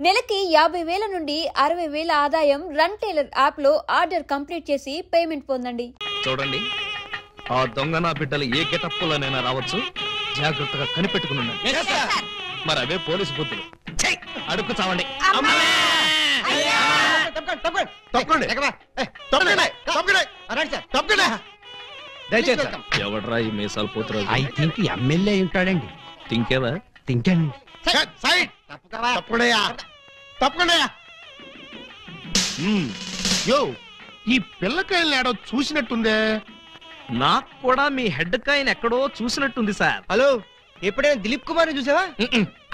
నెలకి 50,000 నుండి 60,000 ఆదాయం రన్ టైలర్ యాప్ లో ఆర్డర్ కంప్లీట్ చేసి పేమెంట్ పొందండి. చూడండి, ఆ దొంగ నా బిడ్డలు ఏ గెటప్పులోనైనా రావచ్చు, జాగ్రత్తగా కనిపెట్టుకుని మరి అవే పోలీసు బుద్ధులు. అడుక్కు చావండి. ఎవడ్రా ఈ మీసాలు పోతురాజు? ఐ థింక్ ఎమ్మెల్యే ఉంటాడండి. తింకేవా? తింటానండి. ఈ పిల్లకాయలు ఏడో చూసినట్టుందే. నాకు కూడా మీ హెడ్ కాయని ఎక్కడో చూసినట్టుంది సార్. హలో, ఎప్పుడైనా దిలీప్ కుమార్ చూసావా?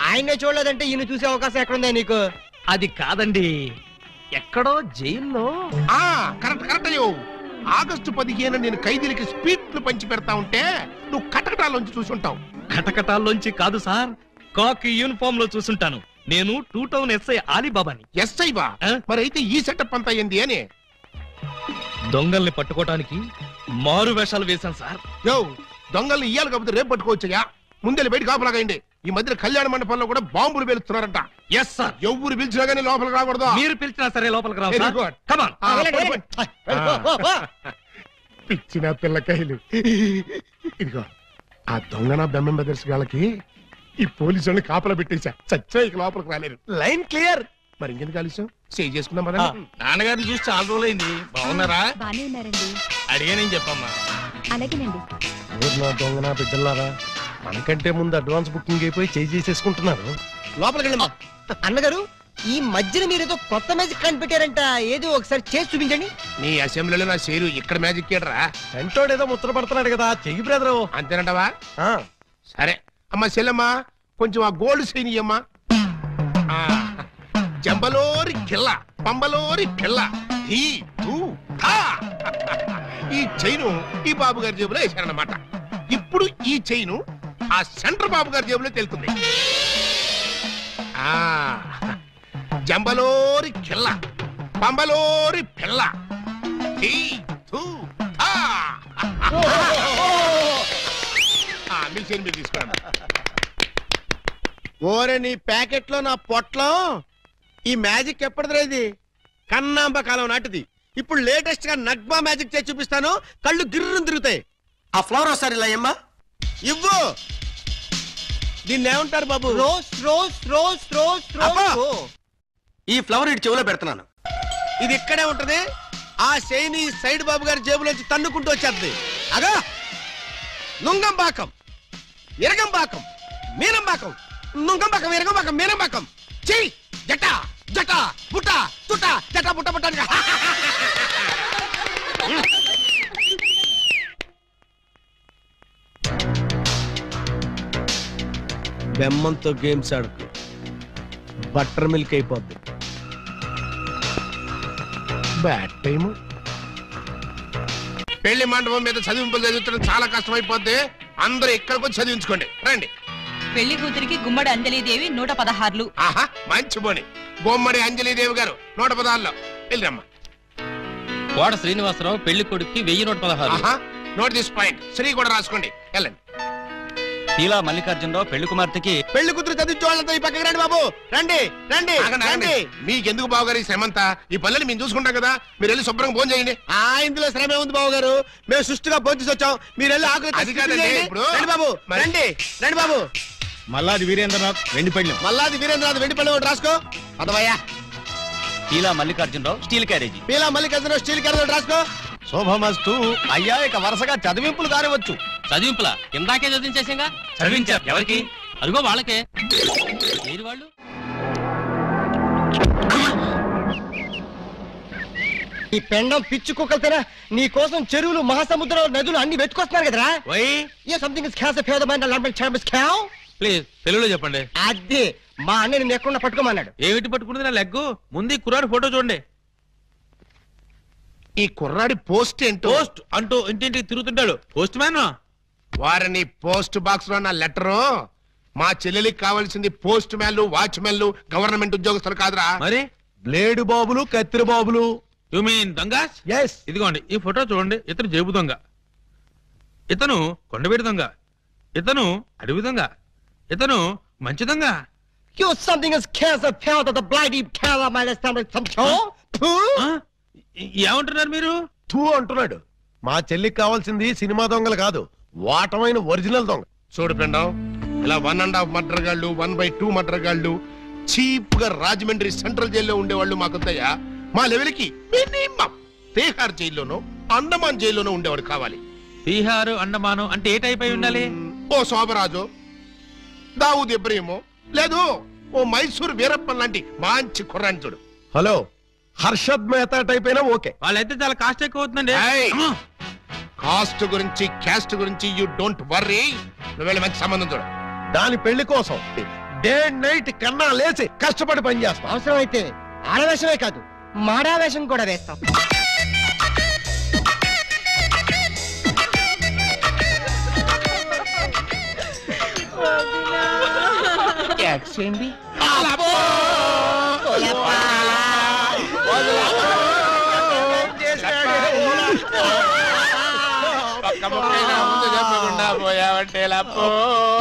ఆయనే చూడలేదంటే ఈయన చూసే అవకాశం ఎక్కడుందా నీకు? అది కాదండి, ఎక్కడో జైల్లో. కరెక్ట్ అయ్యో. ఆగస్టు 15 నేను ఖైదీలకి స్పీడ్లు పంచి పెడతా ఉంటే నువ్వు కటకటాల్లోంచి చూసుంటావు. కటకటాల్లోంచి కాదు సార్, కాకి యూనిఫామ్ లో చూసుంటాను. నేను 2 టౌన్ ఎస్ఐ ఆలీబాబాని. ఎస్ఐ బా? మరి అయితే ఈ సెటప్ అంతా ఏంది అని? దొంగల్ని పట్టుకోవటానికి మారు వేషాలు వేశాను సార్. యో, దొంగల్ని ఇయ్యాలి కాకపోతే రేపు పట్టుకోవచ్చయ్యా. ముందే బయట కాపలాగండి. ఈ మధ్య కళ్యాణ మండపంలో కూడా బాంబులు పేలుస్తున్నారంట. Yes sir. ఎవరు పిలిచినా గానీ లోపలికి రాకూడదు. మీరు పిలిచినా సరే లోపలికి రావు. పిచ్చిన పిల్లకాయలు. ఇదిగో, ఆ దొంగన బెమ్మం బెదర్స్ గాళ్ళకి ఈ పోలీసుల్ని కాపలా పెట్టేశా. చచ్చా ఇక లోపలికి రాలేరు. Line clear. మరి ఇంకెందుకు కలిసాం? సేవ్ చేసుకున్నాం కదా. నాన్నగారిని చూసి చాలా రోజులైంది. బాగున్నారా? బానే ఉన్నారండి. అడిగానేం చెప్పమ్మా. అలాగేనండి. నా దొంగన బిడ్డలారా, మనకంటే ముందు అడ్వాన్స్ బుకింగ్ అయిపోయి చేసేసుకుంటున్నారు. లోపలికి వెళ్ళమ్మా. అన్నగారు, ఈ మధ్యన మీరు ఏదో కొత్త మ్యాజిక్ కనిపెట్టారంట. ఏదో ఒకసారి చేసి చూపించండి. నీ అసెంబ్లీలో నా షేరు ఇక్కడ మ్యాజిక్ ఏడరా? సెంటోడు ఏదో ముచ్చట పడుతున్నాడు కదా, చెయ్యి బ్రదరు. అంతేనంటవా? సరే అమ్మా చెల్లమ్మా, కొంచెం ఆ గోల్డ్ చైన్ ఇయ్యమ్మా. జంబలోరి కిల్ల, పంబలోరి పిల్ల. ఈ చైను ఈ బాబు గారి జేబులో వేశారన్నమాట. ఇప్పుడు ఈ చైను ఆ సెంటర్ బాబు గారి జేబులో తెలుతుంది. జంబలోరి కిల్ల, పంబలోరి పిల్ల. మీ చైన్ మీరు తీసుకోండి. ఓరే, నీ ప్యాకెట్ లో నా పొట్లం. ఈ మ్యాజిక్ ఎప్పటిదిరా? ఇది కన్నాంబ కాలం నాటిది. ఇప్పుడు లేటెస్ట్ గా నగ్మా మ్యాజిక్ చేసి చూపిస్తాను. కళ్ళు గిర్రం తిరుగుతాయి. ఆ ఫ్లవర్ ఒకసారి ఇలా అమ్మా, ఇవ్వు. దీన్ని ఏమంటారు బాబు? Rose rose rose rose rose. ఈ ఫ్లవర్ ఇటు చెవులో పెడుతున్నాను. ఇది ఇక్కడే ఉంటది. ఆ శైని సైడ్ బాబు గారి జేబులోంచి తన్నుకుంటూ వచ్చేది. అగా నుంగంబాకం, ఇరగంబాకం, మీనంబాకం, నుంగంబాకం, ఇరగంబాకం, మీనంబాకం. చెయ్యి జట జట బుట్ట తుట జట బుట్ట బుట్ట. బెమ్మంతో గేమ్స్ ఆడుకు, బటర్ మిల్క్ అయిపోద్ది. Bad time. పెళ్లి మండపం మీద చదివింపులు చదివించడం చాలా కష్టం అయిపోద్ది. అందరూ ఇక్కడికి వచ్చి చదివించుకోండి. రండి. పెళ్లి కూతురికి గుమ్మడి అంజలిదేవి 116. ఆహా, మంచి పోని. బొమ్మడి అంజలిదేవి గారు 116లో వెళ్ళరమ్మా. కోట శ్రీనివాసరావు పెళ్లి కొడుక్కి 1116. Note this point. శ్రీ కూడా రాసుకోండి. వెళ్ళండి. ఇలా మల్లికార్జునరావు పెళ్లి కుమార్తెకి. పెళ్లి కూతురు చదివించే వాళ్ళంతా ఈ పక్కకి రండి బాబు. రండి రండి రండి. మీకెందుకు బావగారు ఈ శ్రమంతా? ఈ పనులని మేము చూసుకుంటాం కదా. మీరు వెళ్ళి శుభ్రంగా భోజనం చేయండి. ఇందులో శ్రమ ఉంది బాబు గారు. మేము సుష్టిగా భోజనం వచ్చాం. మీరు వెళ్ళి ఆకులు అది కాదండి ఇప్పుడు. రండి బాబు, రండి రండి బాబు. మల్లాది వీరేంద్రనాథ్ వెండిపళ్ళెం. మల్లాది వీరేంద్రనాథ్ వెండిపళ్ళెం ఒకటి రాసుకో. పదవయ్యా. ఇలా Mallikarjunarao steel carriage. Peela Mallikarjunarao steel carriage ఒకటి రాసుకో. శోభమస్తు. అయ్యా, ఇక వరుసగా చదివింపులు కానివచ్చు. చదివింపులా? ఇందాకే చదివించేసాగా. చదివించారు ఎవరికి? అదిగో వాళ్ళకే. వాళ్ళు ఈ పెండం పిచ్చి కుక్కలతేనా నీ కోసం చెరువులు, మహాసముద్రం, నదులు అన్ని వెతుకొస్తున్నారు కదరా. సంథింగ్ ప్లీజ్ తెలుగులో చెప్పండి. అదే మా అన్న నేను ఎక్కడ పట్టుకోమన్నాడు. ఏమిటి పట్టుకున్నది నా లెగ్గు? ముందు కుర్రాడు ఫోటో చూడండి. ఈ కుర్రాడి పోస్ట్ ఏంటో. పోస్ట్ అంటూ ఇంటింటికి తిరుగుతుంటాడు. Postman. వారిని పోస్ట్ బాక్స్ లో నా లెటరు. మా చెల్లెలికి కావాల్సింది పోస్ట్ మ్యాన్లు, వాచ్మెన్లు, గవర్నమెంట్ ఉద్యోగస్తులు కాదురా. మరి బ్లేడు బాబులు, కత్తిరి బాబులు. యు మీన్ దొంగ? ఎస్. ఇదిగోండి ఈ ఫోటో చూడండి. ఇతను జేబు దొంగ, ఇతను కొండవీడి దొంగ, ఇతను అడవి దొంగ, ఇతను మంచి దొంగ. You something is cancer pound of the bloody cancer my stomach some show. ఏమంటున్నారు మీరు? తూ అంటున్నాడు. మా చెల్లికి కావాల్సింది సినిమా దొంగలు కాదు, వాటమైన ఒరిజినల్ దొంగ. చూడు పెండం, ఇలా 1.5 మర్డర్ గాళ్ళు 1/2 మర్డర్ గాళ్ళు చీప్ గా రాజమండ్రి సెంట్రల్ జైల్లో ఉండేవాళ్ళు మాకొద్దయ్యా. మా లెవెల్కి మినిమం తీహార్ జైల్లోనో అండమాన్ జైల్లోనో ఉండేవాడు కావాలి. తీహారు అండమాను అంటే ఏ టైప్ అయి ఉండాలి? ఓ శోభరాజు, దావూద్ ఇబ్రహీము, లేదు ఓ మైసూర్ వీరప్పన్ లాంటి మంచి కుర్రాన్ని చూడు. హలో, హర్షద్ మెహతా టైప్ అయినా ఓకే. వాళ్ళైతే చాలా కాస్ట్ ఎక్కువ అవుతుందండి. కాస్ట్ గురించి క్యాస్ట్ గురించి యూ డోంట్ వర్రీ. నువ్వు వెళ్ళి మంచి సంబంధం చూడు. దాని పెళ్లి కోసం డే నైట్ కన్నా లేచి కష్టపడి పని చేస్తాం. అవసరం అయితే ఆడవేషమే కాదు మాడావేషం కూడా వేస్తాం.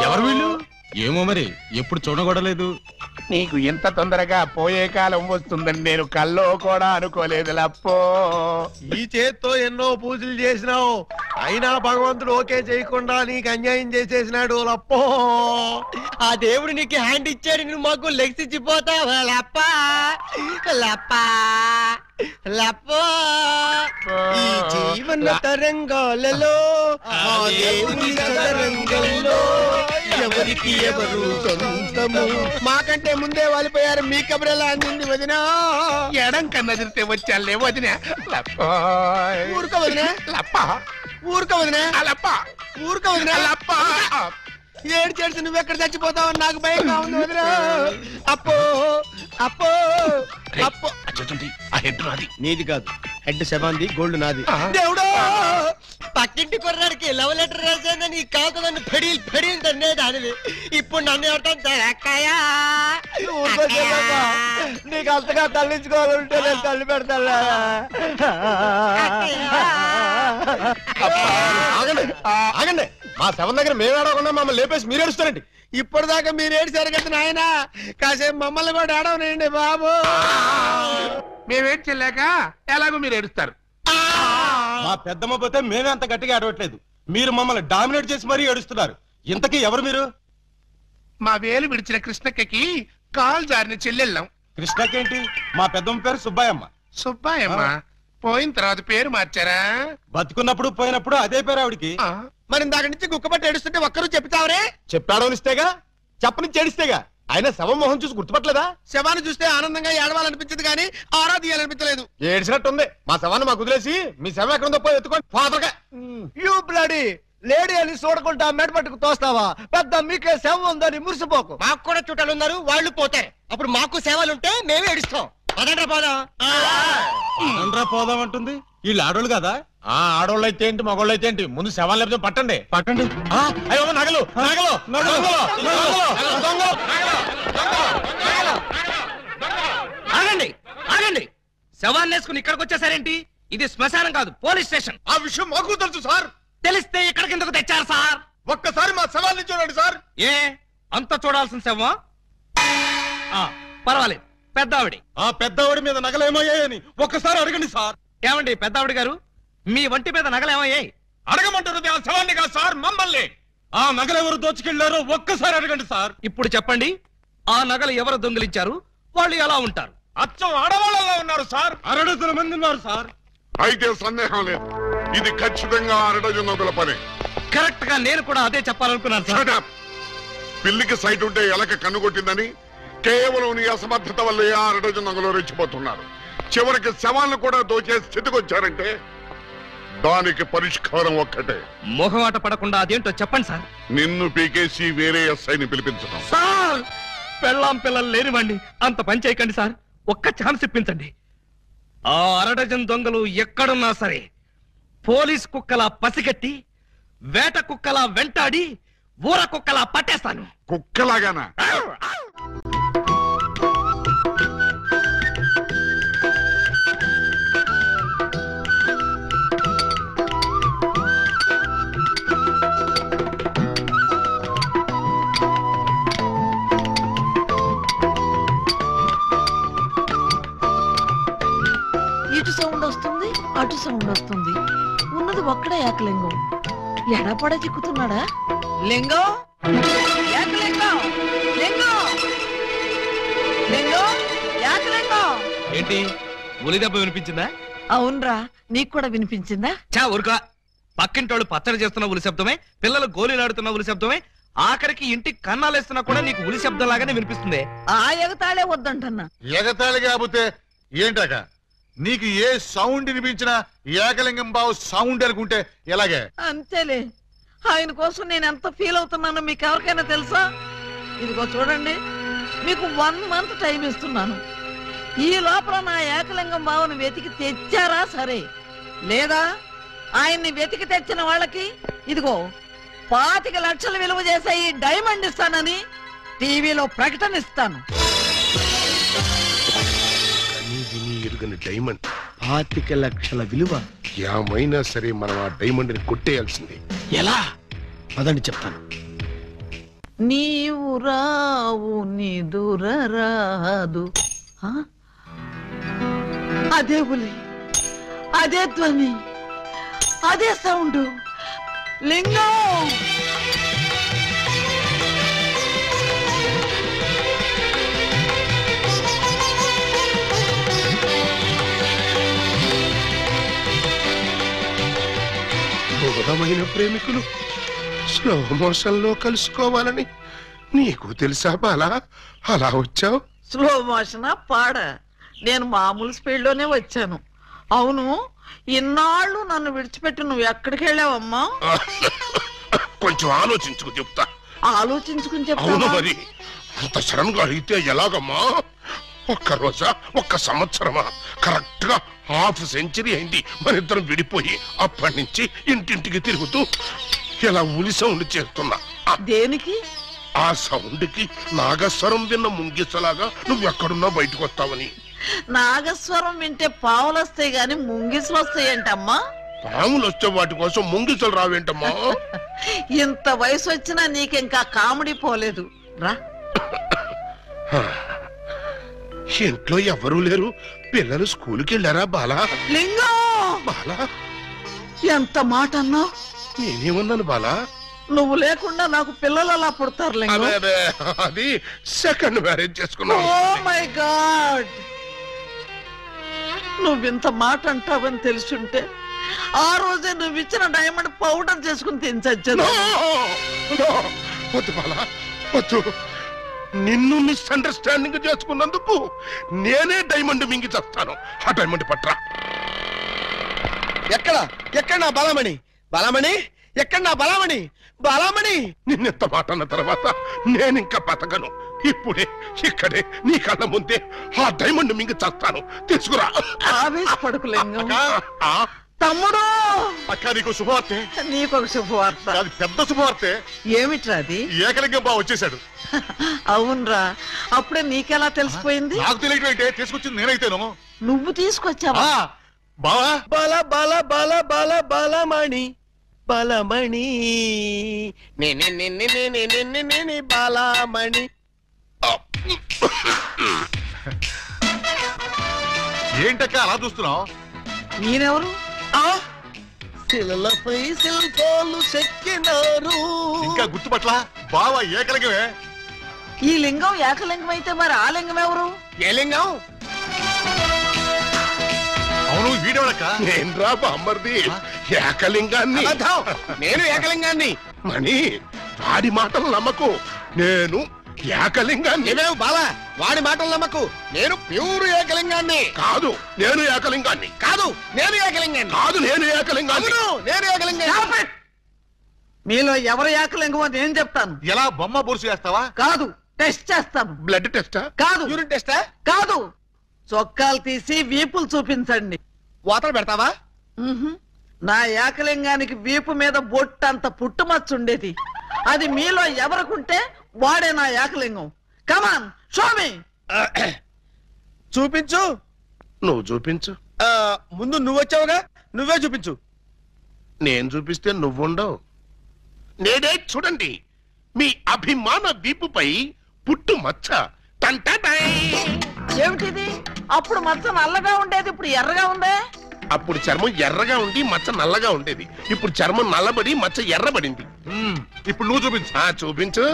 ఎవరు వీళ్ళు? ఏమో మరి, ఎప్పుడు చూడగొడలేదు. నీకు ఇంత తొందరగా పోయే కాలం వస్తుందని నేను కల్లో కూడా అనుకోలేదు లప్పో. ఈ చేత్తో ఎన్నో పూజలు చేసినావు, అయినా భగవంతుడు ఓకే చేయకుండా నీకు అన్యాయం చేసేసినాడు లప్పో. ఆ దేవుడు నీకు హ్యాండ్ ఇచ్చాడు, నువ్వు మాకు లెగ్స్ ఇచ్చిపోతావా లప్ప లప్ప లప్పో. ఈ జీవన తరంగాలలో ఆ దేవుని తరంగంలో ఎవరికి ఎవరు సొంతము. మాకంటే ముందే వాలిపోయారు, మీ కబరెలా అందింది వదిన. ఎడం కన్నా తిరిగితే వచ్చాలే వదిన. ఊరుక వదిన లప్ప, ఊరుక వదిన లప్ప, ఊరుక వదిన లప్ప. ఏడ్చేసి నువ్వెక్కడ చచ్చిపోతావు నాకు భయంగా ఉంది వదిన. అప్పో అప్పో అప్పో. నీది కాదు, హెడ్ శవాంది, గోల్డ్ నాది. దేవుడు, పక్కింటి కుర్రాడికి లవ్ లెటర్ రాసేది నీ కాదు, నన్ను పెడీలు పెడీలు తన్నేది అనివి. ఇప్పుడు నన్ను ఎవటంటే నీకు అంతగా తల్లించుకోవాలంటే నేను తల్లి పెడతా. ఆగండి, మా శవం దగ్గర మేము ఏడవకుండా మమ్మల్ని లేపేసి మీరు ఏడుస్తారండి. ఇప్పటిదాకా మీరు ఏడ్చారు కదా నాయన, కాసేపు మమ్మల్ని కూడా ఏడవనండి బాబు. మేమేం చెల్లాక ఎలాగో మీరు ఏడుస్తారు. మా పెద్దమ్మ పోతే మేమే అంత గట్టిగా ఏడవట్లేదు, మీరు మమ్మల్ని డామినేట్ చేసి మరీ ఏడుస్తున్నారు. ఇంతకీ ఎవరు మీరు? మా వేలు విడిచిన కృష్ణక్కకి కాలు జారిన చెల్లెళ్ళం. కృష్ణకేంటి? మా పెద్దమ్మ పేరు సుబ్బాయమ్మ. సుబ్బాయమ్మ పోయిన తర్వాత పేరు మార్చారా? బతుకున్నప్పుడు పోయినప్పుడు అదే పేరు ఆవిడికి. మరి ఇందాక నుంచి గుక్కబట్టి ఏడుస్తుంటే ఒక్కరు చెప్తావరే? చెప్పాడనిస్తేగా, చెప్పని చేడిస్తేగా. ఆయన శవం మొహం చూసి గుర్తుపట్టలేదా? శవాన్ని చూస్తే ఆనందంగా ఏడవాలనిపించదు కానీ ఆరాధియాలనిపించలేదు. ఏడ్చినట్టుంది. మా శవాన్ని మాకు వదిలేసి మీ శవం ఎక్కడుందో పోయి ఎత్తుకోండి ఫాదర్గా. యూ బ్లడీ లేడీ అని చూడకుండా మెడపట్టుకు తోస్తావా? పెద్ద మీకే సేవ ఉందని మురిసిపోకు. మాకు కూడా చుట్టాలు ఉన్నారు, వాళ్ళు పోతారు. అప్పుడు మాకు సేవలుంటే మేమే ఏడుస్తాం. పదండ్రా పోదాం. పదండ్రా పోదాం అంటుంది. వీళ్ళు ఆడోళ్ళు కదా? ఆడోళ్ళు అయితే ఏంటి, మగోళ్ళు అయితే ఏంటి, ముందు శవాన్ని లేకపోతే పట్టండి. పట్టండి. అయ్యో నగలు నగలు ఆగండి ఆగండి, శవాన్ని వేసుకుని ఇక్కడికి వచ్చేసారేంటి? ఇది శ్మశానం కాదు, పోలీస్ స్టేషన్. ఆ విషయం మాకు తెలుసు సార్. తెలిస్తే ఇక్కడికి ఎందుకు తెచ్చారు సార్? ఒక్కసారి మా శవాన్ని చూడండి సార్. ఏ అంత చూడాల్సిన శవమా? పర్వాలేదు, పెద్దావిడి. ఆ పెద్దవాడి మీద నగలేమయ్యాయని ఒక్కసారి అడగండి సార్. ఏమండి పెద్దావిడి గారు, మీ వంటి మీద నగలేమయ్యాయి? అడగమంటారు శవాన్ని కాదు సార్, మమ్మల్ని. ఆ నగలు ఎవరు దోచుకెళ్లారో ఒక్కసారి అడగండి సార్. ఇప్పుడు చెప్పండి, ఆ నగలు ఎవరు దొంగిలించారు, వాళ్ళు ఎలా ఉంటారు? అచ్చం ఆడవాళ్ళలా ఉన్నారు సార్. 600 మంది ఉన్నారు సార్. అయితే సందేహం లేదు, ఇది ఖచ్చితంగా 2 డజన్ల పని. కరెక్ట్ గా నేను కూడా అదే చెప్పాలనుకున్నాను సార్. పిల్లికి సైట్ ఉంటే ఎలక కన్నుకొట్టిందని కేవలం నీ అసమర్థత వల్ల 6 డజన్లు రెచ్చిపోతున్నారు. చివరికి శవాలను కూడా దోచే స్థితికి వచ్చారంటే దానికి పరిష్కారం ఒక్కటే. మొహమాట పడకుండా అదేంటో చెప్పండి సార్. నిన్ను పీకేసి వేరే ఎస్ఐని పిలిపించడం. సార్, పెళ్ళాం పిల్లలు లేనివ్వండి, అంత పని చేయకండి సార్. ఒక్క ఛాన్స్ ఇప్పించండి. ఆ 6 డజన్ దొంగలు ఎక్కడున్నా సరే పోలీస్ కుక్కలా పసిగట్టి, వేట కుక్కలా వెంటాడి, ఊర కుక్కలా పట్టేస్తాను. కుక్కలాగానా? ఇటు సౌండ్ వస్తుంది, అటు సౌండ్ వస్తుంది. ఉన్నది ఒక్కడే ఏకలింగం. ఎడపడ చిక్కుతున్నాడా? లింగం, ఏకలింగం, లింగం, లింగం, ఏకలింగం. ఏంటి ఉలి దెబ్బ వినిపించిందా? అవునరా, నీకు కూడా వినిపించిందా? చా ఊరుకా. పక్కింటోళ్ళు పచ్చడి చేస్తున్న ఉలి శబ్దమే, పిల్లలు గోళీలాడుతున్న ఉలి శబ్దమే, ఆఖరికి ఇంటి కన్నాలేస్తున్నా కూడా నీకు ఉలి శబ్దం లాగానే వినిపిస్తుంది. ఆ ఎగతాళే వద్దంటన్నా. ఎగతాళి కాకపోతే ఏంటక? నీకు ఏ సౌండ్ వినిపించినా ఏకలింగం బావు సౌండ్ అనుకుంటే ఎలాగే? అంతేలే. ఆయన కోసం నేను ఎంత ఫీల్ అవుతున్నానో మీకు ఎవరికైనా తెలుసా? ఇదిగో చూడండి, మీకు 1 month టైం ఇస్తున్నాను. ఈ లోపల నా ఏకలింగం బావను వెతికి తెచ్చారా సరే, లేదా ఆయన్ని వెతికి తెచ్చిన వాళ్ళకి ఇదిగో 25 లక్షలు విలువ చేసే ఈ డైమండ్ ఇస్తానని టీవీలో ప్రకటన ఇస్తాను. డైమండ్ 25 లక్షల విలువ. ఏమైనా సరే మనం ఆ డైమండ్ ని కొట్టేయాల్సిందే. ఎలా? అదని చెప్తాను. నీవు రావు నిదురరాదు. అదే ఉలి, అదే ధ్వని, అదే సౌండ్. లింగం, దూరమైన ప్రేమికులు స్లో మోషన్ లో కలుసుకోవాలని నీకు తెలుసా బాలా? అలా వచ్చావు. స్లో మోషనా పాడా? నేను మామూలు స్పీడ్ లోనే వచ్చాను. అవును, ఇన్నాళ్ళు నన్ను విడిచిపెట్టి నువ్వు ఎక్కడికి వెళ్ళావమ్మా? కొంచెం ఆలోచించుకు చెప్తా. ఆలోచించుకుని అవును చెప్తా. మరి అంత సడన్ గా అడిగితే ఎలాగమ్మా? 1 రోజా, 1 సంవత్సరమా? కరెక్ట్ గా ½ సెంచరీ అయింది మన ఇద్దరం విడిపోయి. అప్పటి నుంచి ఇంటింటికి తిరుగుతూ ఇలా ఉలి సౌండ్ చేస్తున్నా. దేనికి? ఆ సౌండ్ కి నాగస్వరం విన్న ముంగిసలాగా నువ్వెక్కడున్నా బయటకు వస్తావని. నాగస్వరం వింటే పావులు వస్తాయి గాని ముంగిసులు వస్తాయంటమ్మా. పాములు వచ్చే వాటి కోసం ముంగిసలు రావేంటమ్మా? ఇంత వయసు వచ్చినా నీకింకా కామెడీ పోలేదు రా. ఇంట్లో ఎవరూ లేరు. పిల్లలు స్కూల్కి వెళ్ళారా బాలా? లింగం, బాలా ఎంత మాట అన్నావు? నేనేమన్నాను బాలా? నువ్వు లేకుండా నాకు పిల్లలు అలా పుడతారు లింగం. అది సెకండ్ మ్యారేజ్ చేసుకున్నావు. ఓ మై గాడ్, నువ్వింత మాట అంటావని తెలుసుంటే ఆ రోజే నువ్వు ఇచ్చిన డైమండ్ పౌడర్ చేసుకుని తినచచ్చాను. వద్దు బాలా, వద్దు. నిన్ను మిస్అండర్స్టాండింగ్ చేసుకున్నందుకు నేనే డైమండ్ మింగి చేస్తాను. ఆ డైమండ్ పట్రా. ఎక్కడ నా బలమణి? బలమణి ఎక్కడ? నా బలమణి, బలమణి. నిన్నెంత మాట అన్న తర్వాత నేనింకా బతకను. ఇప్పుడే ఇక్కడే నీ కళ్ళ ముందే ఆ డైమండ్ మింగి చేస్తాను. తీసుకురా. ఆవేశపడకు లింగం. తమ్ముడు, అక్క నీకు శుభవార్తె. నీకొక శుభవార్త. అది పెద్ద శుభవార్తె. ఏమిట్రా అది? ఏకలింగం బావ వచ్చేసాడు. అవునరా, అప్పుడే నీకెలా తెలిసిపోయింది? నాకు తెలియటం అయితే తీసుకొచ్చింది నేనైతేను. నువ్వు తీసుకొచ్చావా? బావా, బల బల బల బల బలమణి, బలమణి బలమణి. ఏంటక్క అలా చూస్తున్నావు? నేనెవరు? శిలలపై శిల్పాలు చెక్కినారు. ఇంకా గుర్తుపట్ల? బావా ఏకలింగమే. ఈ లింగం ఏకలింగం అయితే మరి ఆ లింగం ఎవరు? ఏ లింగం? అవును, వీడేవాడక్క. నేనురా బామ్మర్ది, ఏకలింగాన్ని. నేను ఏకలింగాన్ని. మణి, వాడి మాటలు నమ్మకు. నేను ఏకలింగాన్ని. నువ్వేవు బాలా, వాడి మాటలు నమ్మకు. నేను ప్యూర్ ఏకలింగాన్ని. కాదు, నేను ఏకలింగాన్ని. కాదు, నేను ఏకలింగాన్ని. కాదు, నేను ఏకలింగాన్ని. నేను ఏకలింగాన్ని. మీలో ఎవరు ఏకలింగం అని నేను చెప్తాను. ఎలా బొమ్మ బొరుసు చేస్తావా? కాదు, టెస్ట్ చేస్తాను. బ్లడ్ టెస్టా? కాదు. యూరిన్ టెస్టా? కాదు. చొక్కాలు తీసి వీపులు చూపించండి. వాతలు పెడతావా? నా ఏకలింగానికి వీపు మీద బొట్టంత పుట్టుమచ్చ ఉండేది. అది మీలో ఎవరికుంటే వాడే నా ఏకలింగం. కమాన్, షో మీ. చూపించు. నువ్వు చూపించు. ముందు నువ్వు వచ్చావుగా, నువ్వే చూపించు. నేను చూపిస్తే నువ్వుండవు. నేనే చూడండి, మీ అభిమాన వీపుపై పుట్టు మచ్చ. ఏమిటిది? అప్పుడు మచ్చ నల్లగా ఉండేది, ఇప్పుడు ఎర్రగా ఉందే. అప్పుడు చర్మం ఎర్రగా ఉండి మచ్చ నల్లగా ఉండేది, ఇప్పుడు చర్మం నల్లబడి మచ్చ ఎర్రబడింది. ఇప్పుడు నువ్వు చూపించు. చూపించు.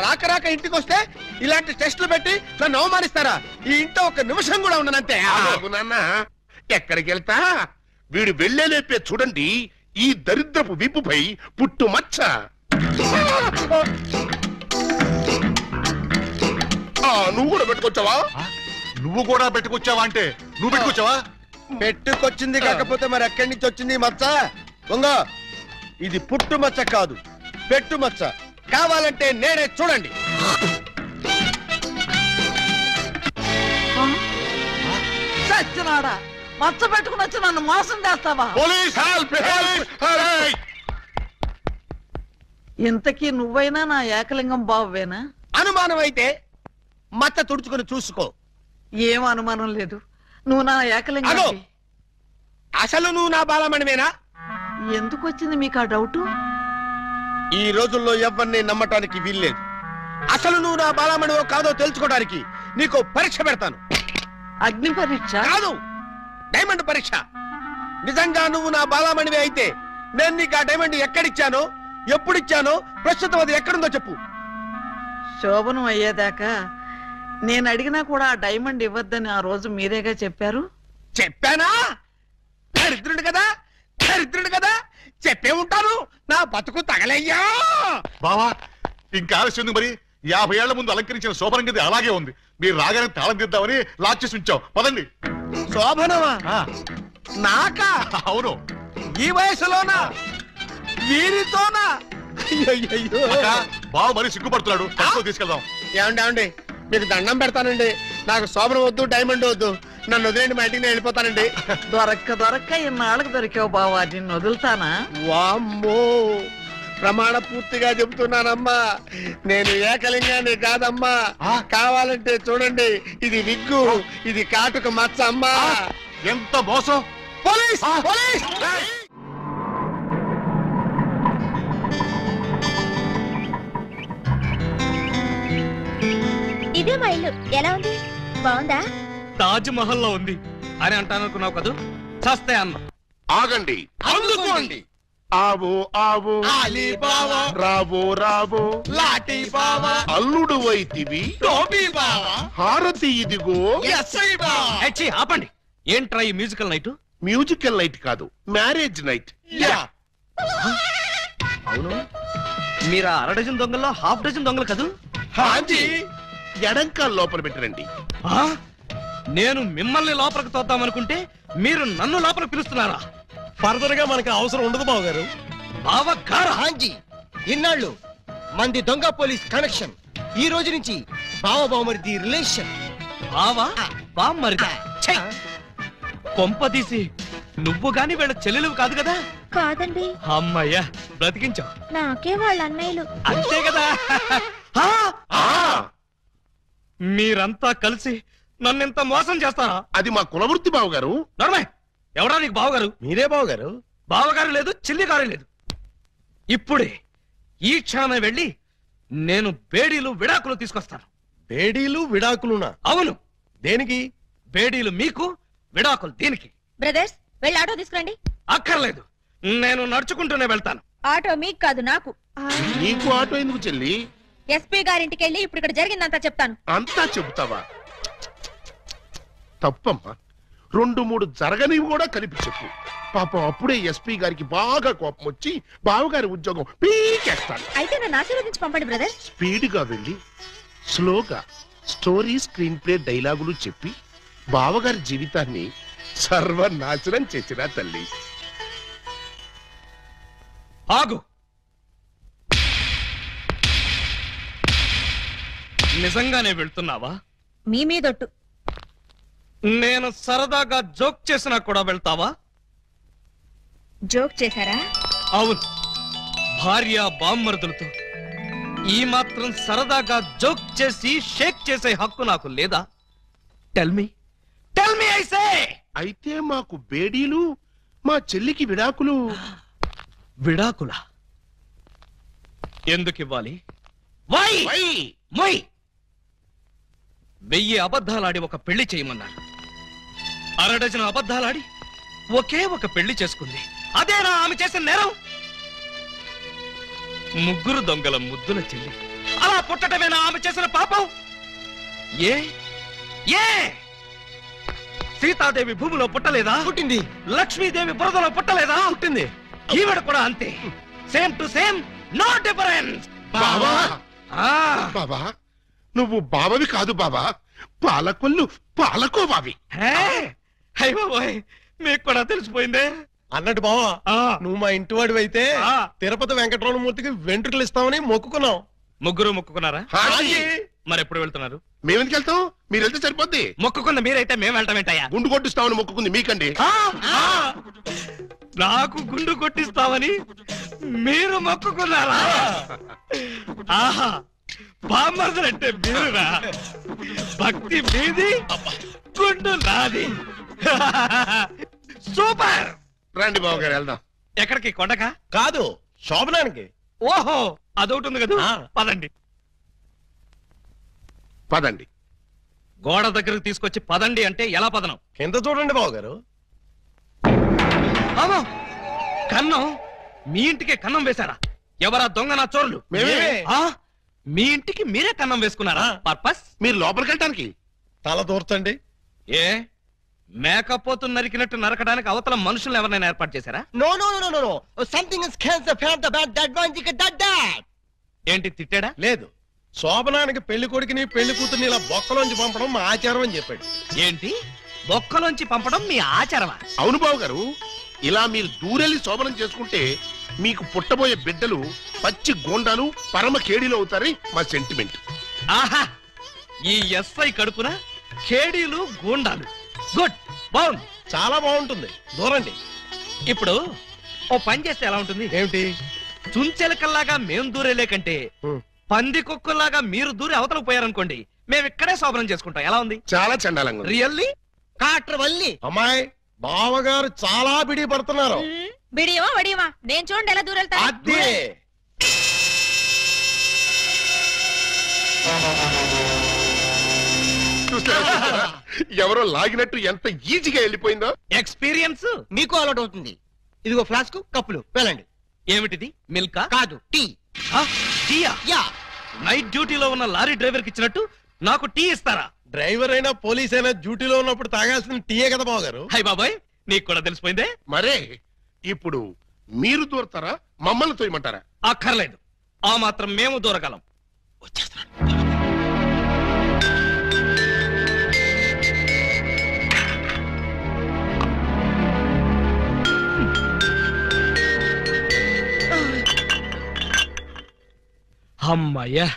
రాక రాక ఇంటికి వస్తే ఇలాంటి టెస్టులు పెట్టి నన్ను అవమానిస్తారా? ఈ ఇంట్లో ఒక నిమిషం కూడా ఉండనంతే. నాన్న ఎక్కడికి వెళ్తా? వీడు వెళ్ళేలేపే చూడండి ఈ దరిద్రపు విప్పుపై పుట్టు మచ్చ. నువ్వు కూడా పెట్టుకొచ్చావా? నువ్వు కూడా పెట్టుకొచ్చావా అంటే నువ్వు పెట్టుకొచ్చావా? పెట్టుకొచ్చింది కాకపోతే మరి ఎక్కడి నుంచి వచ్చింది మచ్చ? దొంగ, ఇది పుట్టు మచ్చ కాదు, పెట్టు మచ్చ. కావాలంటే నేనే, చూడండి. చచ్చినాడా, మచ్చ పెట్టుకుని వచ్చి నన్ను మోసం చేస్తావా? ఇంతకీ నువ్వైనా నా ఏకలింగం బావేనా? అనుమానం అయితే మచ్చ తుడుచుకొని చూసుకో. ఏం అనుమానం లేదు, నువ్వు నా ఏకలింగం. అసలు నువ్వు నా బాలమణివేనా? ఎందుకు వచ్చింది మీకు ఆ డౌట్? ఈ రోజుల్లో ఎవరిని నమ్మటానికి వీల్లేదు. అసలు నువ్వు నా బాలమణివో కాదో తెలుసుకోవడానికి నీకు పరీక్ష పెడతాను. అగ్ని పరీక్ష కాదు, డైమండ్ పరీక్ష. నిజంగా నువ్వు నా బాలమణివే అయితే నేను నీకు ఆ డైమండ్ ఎక్కడిచ్చానో, ఎప్పుడిచ్చానో, ప్రస్తుతం అది ఎక్కడుందో చెప్పు. శోభనం అయ్యేదాకా నేను అడిగినా కూడా ఆ డైమండ్ ఇవ్వద్దని ఆ రోజు మీరేగా చెప్పారు. చెప్పానా? దరిద్రుడు కదా, దరిద్రుడు కదా, చెప్పే ఉంటాను. నా బతుకు తగలయ్యా. బావా ఇంకా ఆలస్యం ఉంది. మరి 50 ఏళ్ల ముందు అలంకరించిన శోభనం గది అలాగే ఉంది. మీరు రాగానే తాళం తీద్దామని లాక్ చేసి ఉంచాం. పదండి. శోభనమా? నాకా? అవును. ఈ వయసులోనా? వీరితోనా? అయ్యయ్యో. బావ మరి సిగ్గుపడుతున్నాడు, తీసుకెళ్దాం. ఏమండి మీకు దండం పెడతానండి. నాకు శోభనం వద్దు, డైమండ్ వద్దు. నన్ను వదిలేండి, మా ఇంటికి నేను వెళ్ళిపోతానండి. దొరక్క ఇన్నాళ్ళకు దొరికావు బావా, నిన్ను వదులుతానా? వామ్మో, ప్రమాణ పూర్తిగా చెబుతున్నానమ్మా, నేను ఏకలింగాన్ని కాదమ్మా. కావాలంటే చూడండి, ఇది విగ్గు, ఇది కాటుక మచ్చ అమ్మా. ఎంత మోసం! పోలీస్! పోలీస్! ఇదే మా ఇల్లు. ఎలా ఉంది? బాగుందా? తాజ్ మహల్ లో ఉంది అని అంటానుకున్నావు కదూ? చస్తే అన్న. ఆగండి, అందుకోండి. ఆవు ఆవు అలీబాబా, రావు రావు లాఠీ బావా, అల్లుడు వైతివి టోపీ బావా, హారతి ఇదిగో. ఎస్ఐ బావా. ఏచ్చి, ఆపండి. ఏంట్రా ఈ మ్యూజికల్ నైట్? మ్యూజికల్ నైట్ కాదు, మ్యారేజ్ నైట్. అవును, మీరు 1/2 డజన్ దొంగల్లో 1/2 డజన్ దొంగలు కదూ? హాజీ, ఎడంకాల్ లోపల పెట్టరండి. నేను మిమ్మల్ని లోపలికి తోద్దామనుకుంటే మీరు నన్ను లోపలికి పిలుస్తున్నారా? ఫర్దర్ గా మనకు అవసరం ఉండదు బావగారు. బావగారా? హాజీ, ఇన్నాళ్ళు మంది దొంగ పోలీస్ కనెక్షన్, ఈ రోజు నుంచి బావ బావమరిది రిలేషన్. బావా బామ్మరిదా? కొంప తీసి నువ్వు గాని వీళ్ళ చెల్లెలు కాదు కదా? కాదండి. అమ్మయ్యా, బ్రతికించావు. నాకే వాళ్ళ అన్నయ్యలు. అంతే కదా? మీరంతా కలిసి నన్నింత మోసం చేస్తారా? అది మా కులవృత్తి బావగారు. నడమే, ఎవడా నీకు బావగారు? మీరే బావగారు. బావగారు లేదు, చిల్లిగారు లేదు. ఇప్పుడే ఈ క్షణమే వెళ్ళి నేను బేడీలు విడాకులు తీసుకొస్తాను. బేడీలు విడాకులునా? అవును. దేనికి? బేడీలు మీకు, విడాకులు దీనికి. బ్రదర్స్, వెళ్ళి ఆటో తీసుకురండి. అక్కర్లేదు, నేను నడుచుకుంటూనే వెళ్తాను. ఆటో మీకు కాదు, నాకు. నీకు ఆటో ఎందుకు చెల్లి? ఎస్పీ గారింటికి వెళ్ళి ఇప్పుడు ఇక్కడ జరిగిందంతా చెప్తాను. అంతా చెబుతావా? తప్పమ్మా, 2-3 జరగనివి కూడా కలిపి చెప్పు. పాపం అప్పుడే ఎస్పీ గారికి బాగా కోపం వచ్చి బావగారి ఉద్యోగం పీకేస్తాడు. అయితే నన్ను ఆశీర్వదించి పంపండి బ్రదర్. స్పీడ్ గా వెళ్ళి స్లోగా స్టోరీ, స్క్రీన్ ప్లే, డైలాగులు చెప్పి బావగారి జీవితాన్ని సర్వనాశనం చేసిన తల్లి. ఆగు. నిజంగానే వెళ్తున్నావా? మీ మీదొట్టు. నేను సరదాగా జోక్ చేసినా కూడా వెళ్తావా? జోక్ చేశారా? అవును. భార్య బామ్మరుదులతో ఈ మాత్రం సరదాగా జోక్ చేసి షేక్ చేసే హక్కు నాకు లేదా? Tell me I say. అయితే మాకు బేడీలు, మా చెల్లికి విడాకులు. విడాకులా? ఎందుకు ఇవ్వాలి? వై? 1000 అబద్ధాలాడి ఒక పెళ్లి చేయమన్నారు. 6 డజన్ అబద్ధాలాడి ఒకే ఒక పెళ్లి చేసుకుంది. అదేనా ఆమె చేసిన నేరం? 3 దొంగల ముద్దుల చెల్లి అలా పుట్టటమేనా ఆమె చేసిన పాపం? ఏ ఏ సీతాదేవి భూమిలో పుట్టలేదా? పుట్టింది. లక్ష్మీదేవి బురదలో పుట్టలేదా? పుట్టింది. ఈవిడ కూడా అంతే. Same to same, no difference. బాబా బాబా నువ్వు బావవి కాదు బాబా, పాలకొల్లు పాలకోబావి. అయ్యో మీకు కూడా తెలిసిపోయిందే. అన్నట్టు బావా, నువ్వు మా ఇంటి వాడివి అయితే తిరుపతి వెంకటరమణమూర్తికి వెంట్రుకలు ఇస్తామని మొక్కుకున్నాం. ముగ్గురు మొక్కుకున్నారా? హాజీ. మరి ఎప్పుడు వెళ్తున్నారు? మేమెందుకు వెళ్తాం, మీరు వెళ్తే సరిపోద్ది. మొక్కుకున్న మీరైతే మేము వెళ్తామేంటయ్యా? గుండు కొట్టిస్తామని మొక్కుకుంది మీకండి. నాకు గుండు కొట్టిస్తామని మీరు మొక్కుకున్నారా? ఆహా, బామ్మర్దలంటే మీరురా. భక్తి మీది, గుండు నాది. సూపర్. రండి బాబు గారు వెళ్దాం. ఎక్కడికి? కొండకా? కాదు, శోభనానికి. ఓహో, అదొకటి ఉంది కదా. పదండి. పదండి. గోడ దగ్గరకు తీసుకొచ్చి పదండి అంటే ఎలా పదనం? కింద చూడండి బాబు గారు. కన్నం? మీ ఇంటికే కన్నం వేశారా? ఎవరా దొంగ నా చోరులు? మేమే. మీ ఇంటికి మీరే కన్నం వేసుకున్నారా? పర్పస్? మీరు లోపలికి వెళ్ళటానికి. తల దూర్చండి. ఏ మేకపోతు నరికినట్టు నరకడానికి అవతల మనుషులు ఎవరైనా ఏర్పాటు చేశారా? No no no no no something is cancer fat the bad that one thick that that. ఏంటి తిట్టాడా? లేదు, శోభనానికి పెళ్లి కొడుకుని పెళ్లి కూతుర్ని ఇలా బొక్కలోంచి పంపడం మా ఆచారం అని చెప్పాడు. ఏంటి? బొక్కలోంచి పంపడం మీ ఆచారమా? అవును బాబు గారు, ఇలా మీరు దూరెళ్ళి శోభనం చేసుకుంటే మీకు పుట్టబోయే బిడ్డలు పచ్చి గోండాలు పరమ కేడీలు అవుతారని మా సెంటిమెంట్. ఆహా, ఈ ఎస్ఐ కడుపున కేడీలు గూండాలు. గుడ్, బాగుంది, చాలా బాగుంటుంది. దూరండి. ఇప్పుడు ఓ పని చేస్తే ఎలా ఉంటుంది? ఏమిటి? చుంచెలకల్లాగా మేం దూరేలే కంటే పంది కుక్కల్లాగా మీరు దూరి అవతలకు పోయారనుకోండి, మేము ఇక్కడే శోభనం చేసుకుంటాం. ఎలా ఉంది? చాలా చండాలంగా ఉంది. రియల్లీ? కాట్ర వల్లి. అమ్మాయి, బావగారు చాలా బిడి పడుతున్నారు. బిడియమా వడియమా? నేను చూడండి ఎలా దూరెళ్తా. అదే ఎవరో లాగినట్టు ఎంత ఈజీగా వెళ్ళిపోయిందో. ఎక్స్పీరియన్స్ మీకు అలవాటు అవుతుంది. ఇదిగో ఫ్లాస్క్, కప్పులు, వెళ్ళండి. ఏమిటిది? మిల్కా? కాదు, టీ. టీయా? యా. నైట్ డ్యూటీలో ఉన్న లారీ డ్రైవర్ కి ఇచ్చినట్టు నాకు టీ ఇస్తారా? డ్రైవర్ అయినా పోలీస్ అయినా డ్యూటీలో ఉన్నప్పుడు తాగాల్సిన టీయే కదా బావగారు. హై బాబాయ్, నీకు కూడా తెలిసిపోయిందే. మరే ఇప్పుడు మీరు దూరతారా, మమ్మల్ని తోయమంటారా? అక్కర్లేదు, ఆ మాత్రం మేము దూరగలం. వచ్చేస్తున్నాను. అమ్మయ్యా,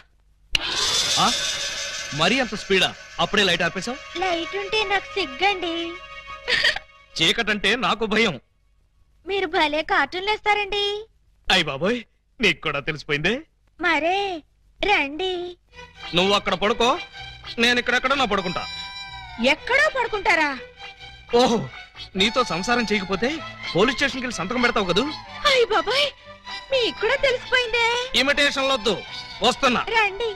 మరీ అంత స్పీడా? అప్పుడే లైట్ ఆపేశావు? లైట్ ఉంటే నాకు సిగ్గండి. చీకటంటే నాకు భయం. మీరు భలే కార్టూన్లు వేస్తారండి. అయ్ బాబోయ్, నీకు కూడా తెలిసిపోయిందే. మరే రండి. నువ్వు అక్కడ పడుకో, నేను ఇక్కడెక్కడ నా పడుకుంటా. ఎక్కడో పడుకుంటారా? ఓహో, నీతో సంసారం చేయకపోతే పోలీస్ స్టేషన్కి వెళ్ళి సంతకం పెడతావు కదూ. అయ్య బాబాయ్, మీకు కూడా తెలిసిపోయిందే. ఇమిటేషన్ వద్దు, వస్తున్నా. రండి.